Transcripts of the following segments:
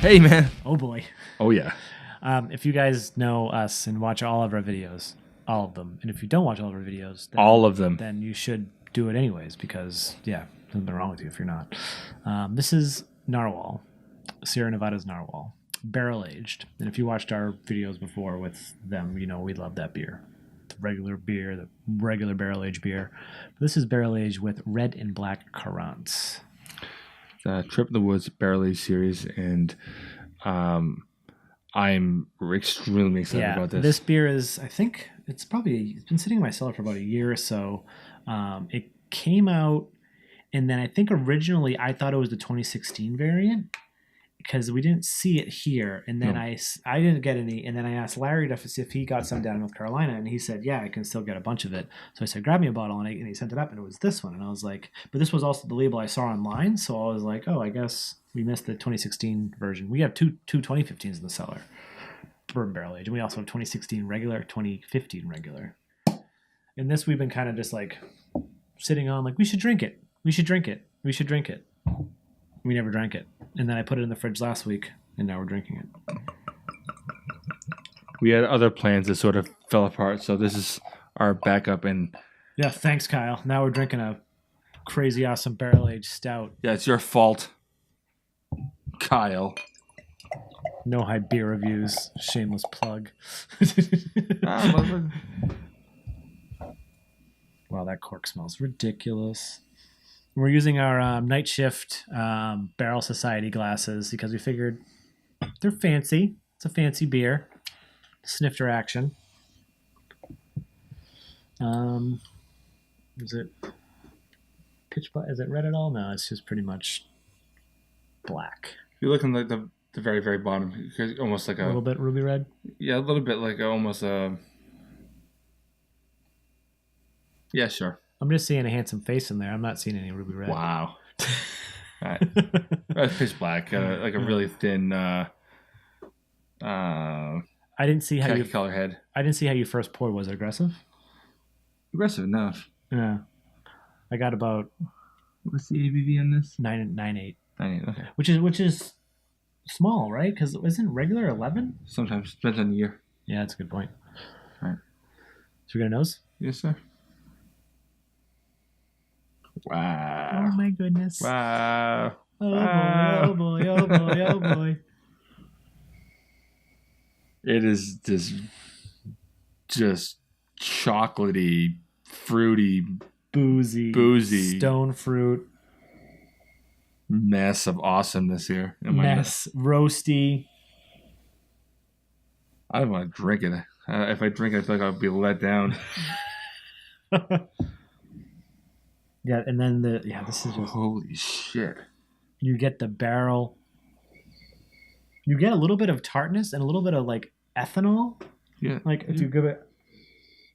Hey, man. Oh boy. Oh, yeah. If you guys know us and watch all of our videos, all of them, and if you don't watch all of our videos, then, All of them. then you should do it anyways because, yeah, there's nothing wrong with you if you're not. This is Narwhal, Sierra Nevada's Narwhal, barrel aged. And if you watched our videos before with them, you know we love that beer. The regular beer, the regular barrel aged beer. This is barrel aged with red and black Currants. Trip in the Woods Barrel Age series, and I'm extremely excited about this. This beer is, I think, it's been sitting in my cellar for about a year or so. It came out, and then I think originally I thought it was the 2016 variant because we didn't see it here, and then I didn't get any, and then I asked Larry if he got some down in North Carolina, and he said, yeah, I can still get a bunch of it. So I said, grab me a bottle, and he sent it up, and it was this one, and I was like, but this was also the label I saw online, so I was like, oh, I guess we missed the 2016 version. We have two 2015s in the cellar, bourbon barrel age, and we also have 2016 regular, 2015 regular. And this we've been kind of just like sitting on, like, we should drink it. We should drink it. We should drink it. We never drank it. And then I put it in the fridge last week, and now we're drinking it. We had other plans that sort of fell apart, so this is our backup. And yeah, thanks, Kyle. Now we're drinking a crazy awesome barrel-aged stout. yeah, it's your fault, Kyle. No high beer reviews. Shameless plug. Wow, that cork smells ridiculous. We're using our Night Shift Barrel Society glasses because we figured they're fancy. It's a fancy beer. Snifter action. Is it pitch black? Is it red at all? No, it's just pretty much black. If you look in the very, very bottom, almost like a little bit ruby red? Yeah, a little bit like almost a... Yeah, sure. I'm just seeing a handsome face in there. I'm not seeing any ruby red. Wow. Right. That's pitch black. Like a really thin... I didn't see how color head. I didn't see how you first poured. Was it aggressive? Aggressive enough. Yeah. I got about... What's the ABV on this? 9.8. 9.8, okay. Which is small, right? Because isn't regular 11? Sometimes. Depends on the year. Yeah, that's a good point. All right. So we got a nose? Yes, sir. Wow. Oh, my goodness. Wow. Oh, boy, oh, boy, oh, boy, oh, boy. It is this just chocolatey, fruity, boozy, stone fruit mess of awesomeness here. Roasty. I don't want to drink it. If I drink it, I feel like I'll be let down. Yeah, and then this is just... Holy shit. You get the barrel. You get a little bit of tartness and a little bit of, like, ethanol. Yeah. Like, if you give it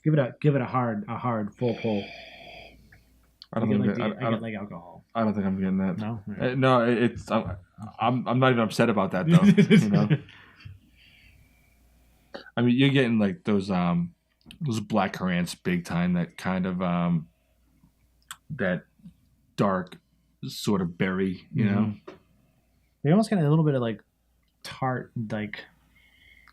a hard full pull. I don't get like alcohol. I don't think I'm getting that. No? Right. No, it's... I'm not even upset about that, though. You know? I mean, you're getting, like, those black Currants big time, that kind of... that dark sort of berry, you know. They almost get a little bit of like tart, like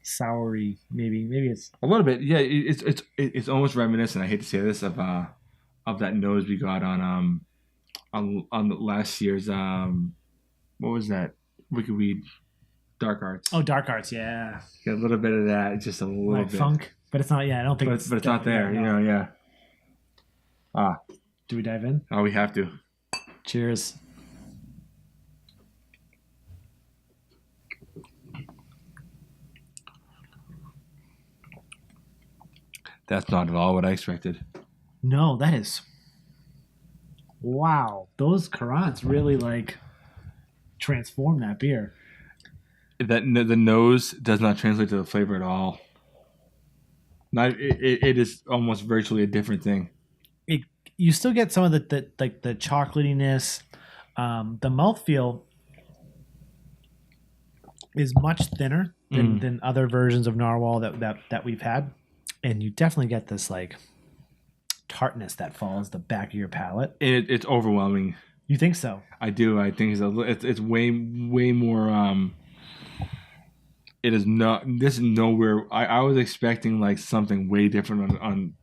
soury. Maybe it's a little bit. Yeah, it's almost reminiscent. I hate to say this of that nose we got on last year's what was that? Wicked Weed, Dark Arts. Oh, Dark Arts, yeah. Got a little bit of that, just a little like bit funk, but it's not. Yeah, I don't think. But it's not there. You know, yeah. Do we dive in? Oh, we have to. Cheers. That's not at all what I expected. No, that is... Wow. Those Currants really, like, transform that beer. The nose does not translate to the flavor at all. It is almost virtually a different thing. You still get some of the chocolatiness. The mouthfeel is much thinner than other versions of Narwhal that we've had, and you definitely get this like tartness that follows the back of your palate. It's overwhelming. You think so? I do. I think it's way more it is not. This is nowhere. I was expecting like something way different on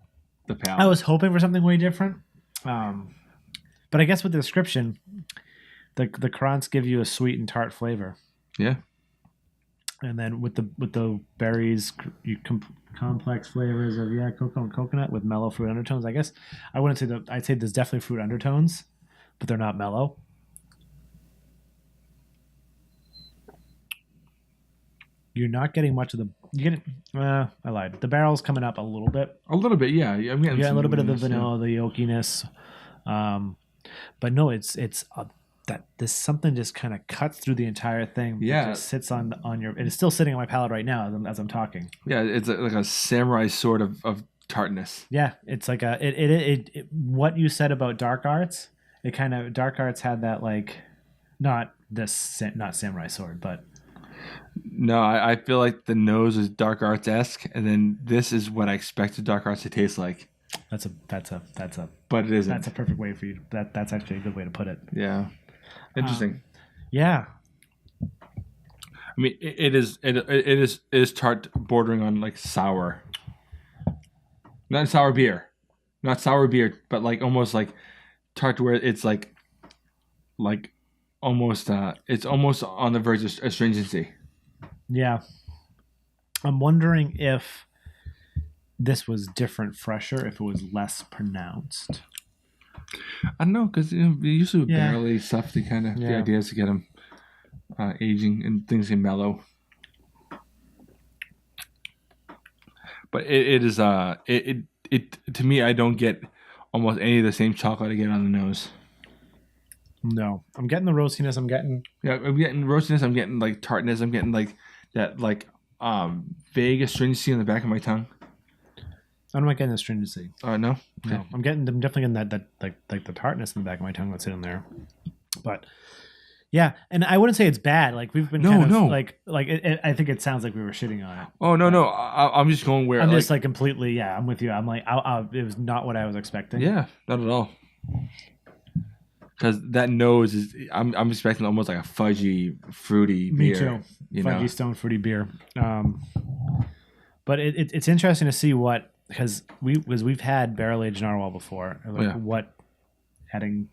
the palate. I was hoping for something way different. But I guess with the description, the Currants give you a sweet and tart flavor. Yeah. And then with the berries, complex flavors of cocoa and coconut with mellow fruit undertones. I guess I wouldn't say I'd say there's definitely fruit undertones, but they're not mellow. You're not getting much of the. You get. I lied. The barrel's coming up a little bit. A little bit, yeah. I'm getting a little bit of the vanilla, the oakiness, but no, it's that this something just kind of cuts through the entire thing. Yeah, it just sits on your. It is still sitting on my palate right now as I'm talking. Yeah, it's like a samurai sort of tartness. Yeah, it's like it what you said about dark arts. It kind of dark arts had that like, not samurai sword, but. No, I feel like the nose is dark arts-esque, and then this is what I expected dark arts to taste like. That's a. But it isn't. That's a perfect way for you. That's actually a good way to put it. Yeah, interesting. Yeah. I mean, it is tart, bordering on like sour. Not sour beer, but like almost like tart to where it's like almost it's almost on the verge of astringency. Yeah. I'm wondering if this was different, fresher, if it was less pronounced. I don't know, because usually with barrel stuff, the idea is to get them aging and things get mellow. But it is to me, I don't get almost any of the same chocolate I get on the nose. No, I'm getting the roastiness. I'm getting roastiness. I'm getting like tartness. I'm getting like that vague astringency on the back of my tongue. I'm not getting astringency. No. No, I'm definitely getting that like the tartness in the back of my tongue that's in there. But yeah, and I wouldn't say it's bad. Like we've been I think it sounds like we were shitting on it. Oh no. I'm just going where I'm just like completely. Yeah, I'm with you. I'm like it was not what I was expecting. Yeah, not at all. Because that nose is, I'm expecting almost like a fudgy, fruity beer. Me too. Fudgy stone fruity beer. But it's interesting to see what, because we've had barrel aged Narwhal before. Like what adding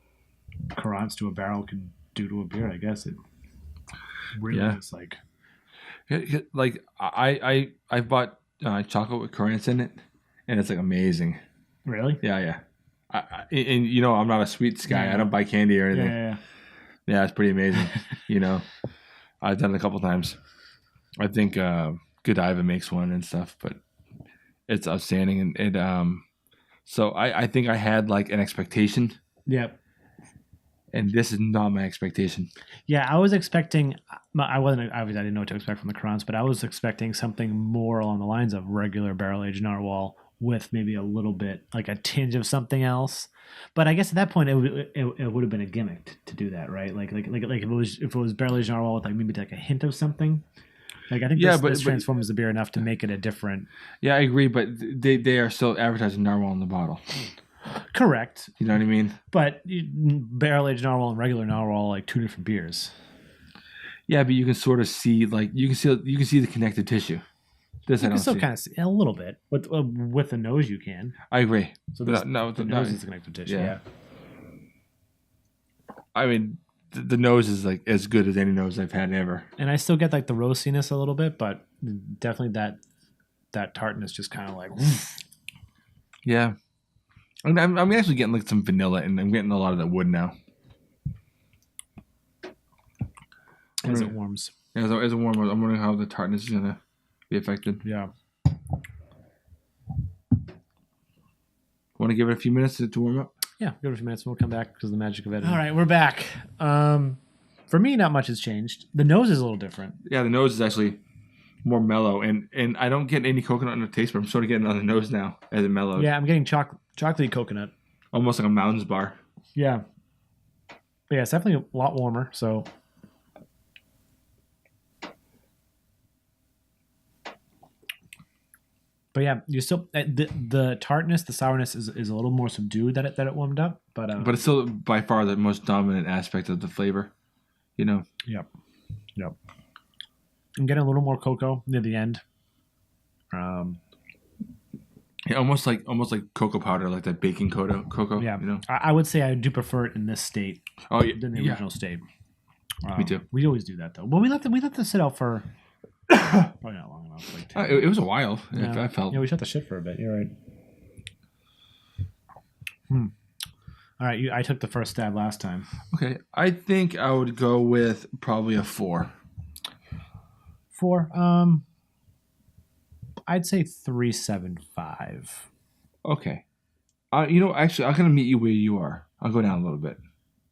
Currants to a barrel can do to a beer. I guess it really is like. Yeah, like I bought chocolate with Currants in it, and it's like amazing. Really? Yeah. And I'm not a sweets guy. Yeah. I don't buy candy or anything. Yeah, it's pretty amazing. I've done it a couple times. I think Godiva makes one and stuff, but it's outstanding. And it so I think I had like an expectation. Yep. And this is not my expectation. Yeah, I was expecting. I didn't know what to expect from the Currants, but I was expecting something more along the lines of regular barrel aged Narwhal, with maybe a little bit, like a tinge of something else. But I guess at that point, it would have been a gimmick to do that, right? Like if it was barrel aged Narwhal with like maybe like a hint of something. Like I think this transforms the beer enough to make it a different. Yeah, I agree, but they are still advertising Narwhal in the bottle. Correct. You know what I mean? But barrel aged Narwhal and regular Narwhal are like two different beers. Yeah, but you can sort of see you can see the connective tissue. This you can still kind of see a little bit with the nose. You can. I agree. So the nose is connective tissue. Yeah. I mean, the nose is like as good as any nose I've had ever. And I still get like the roastiness a little bit, but definitely that tartness just kind of like. Yeah, I'm actually getting like some vanilla, and I'm getting a lot of that wood now. As it warms. As it warms, I'm wondering how the tartness is gonna be affected. Yeah. Want to give it a few minutes to warm up? Yeah, give it a few minutes and we'll come back because of the magic of editing. All right, we're back. For me, not much has changed. The nose is a little different. Yeah, the nose is actually more mellow, and I don't get any coconut in the taste, but I'm sort of getting it on the nose now as it mellows. Yeah, I'm getting chocolatey coconut. Almost like a Mounds bar. Yeah. But yeah, it's definitely a lot warmer, so... But yeah, you still the tartness, the sourness is a little more subdued that it warmed up, but it's still by far the most dominant aspect of the flavor, you know. Yep. I'm getting a little more cocoa near the end. Yeah, almost like cocoa powder, like that baking cocoa. Yeah, You know. I would say I do prefer it in this state Oh yeah, than the original state. Me too. We always do that though. Well, we let this sit out for probably not long enough. Like 10 it was a while. Yeah. I felt. Yeah, we shut the shit for a bit. You're right. All right, I took the first stab last time. Okay, I think I would go with probably a 4. 4. I'd say 3.75. Okay. Actually, I'm gonna meet you where you are. I'll go down a little bit.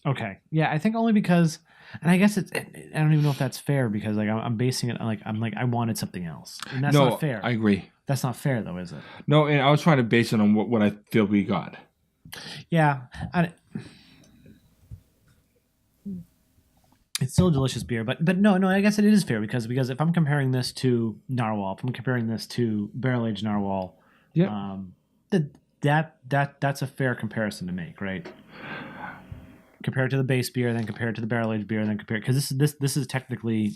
Okay. Yeah, I think only because, and I guess I don't even know if that's fair because like I'm basing it on I wanted something else, and that's not fair. I agree. That's not fair though, is it? No, and I was trying to base it on what I feel we got. Yeah, it's still a delicious beer, but no, I guess it is fair because if I'm comparing this to Narwhal, if I'm comparing this to barrel aged Narwhal, yeah, that's a fair comparison to make, right? Compare it to the base beer, then compare it to the barrel aged beer, then compare because this is technically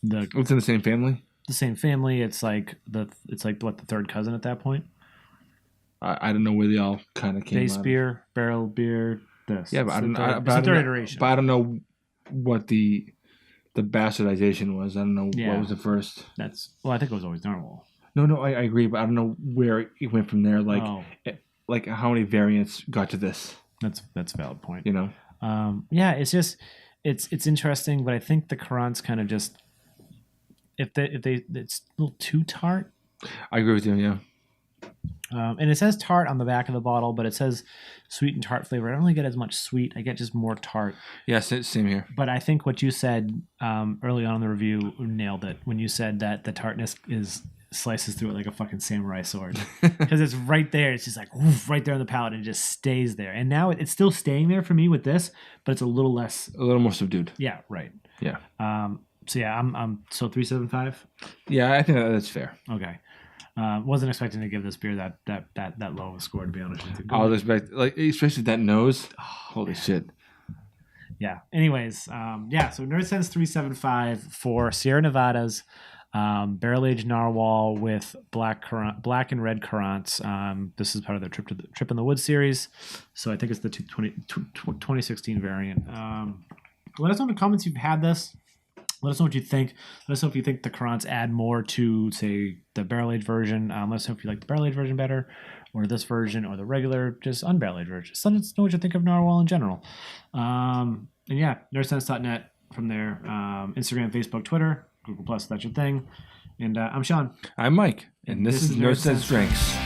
it's in the same family. The same family. It's like the third cousin at that point. I don't know where they all kind of came. Base beer, barrel beer. This. Yeah, but I don't. It's the third iteration. But I don't know what the bastardization was. I don't know what was the first. I think it was always Narwhal. No, I agree, but I don't know where it went from there. Like how many variants got to this? That's a valid point. You know. Yeah, it's just it's interesting, but I think the Currants kind of just if it's a little too tart. I agree with you. Yeah. And it says tart on the back of the bottle, but it says sweet and tart flavor. I don't really get as much sweet. I get just more tart. Yeah, same here. But I think what you said early on in the review nailed it when you said that the tartness slices through it like a fucking samurai sword because it's right there. It's just like right there on the palate and it just stays there. And now it's still staying there for me with this, but it's a little more subdued. Yeah, right. Yeah. So yeah, I'm so 3.75. Yeah, I think that's fair. Okay. Wasn't expecting to give this beer that low of a score, to be honest with you. I was expecting, especially that nose. Oh, holy shit. Yeah. Anyways, so Nerdsense 3.75 for Sierra Nevadas, barrel aged Narwhal with black and red Currants. This is part of their Trip in the Woods series, so I think it's the 2016 variant. Let us know in the comments if you've had this. Let us know what you think. Let us know if you think the Currants add more to, say, the barrel-aged version. Let us know if you like the barrel-aged version better, or this version, or the regular, just unbarrel-aged version. Just let us know what you think of Narwhal in general. And yeah, nerdsense.net from there. Instagram, Facebook, Twitter, Google+, that's your thing. And I'm Sean. I'm Mike. And this is Nerdsense Drinks.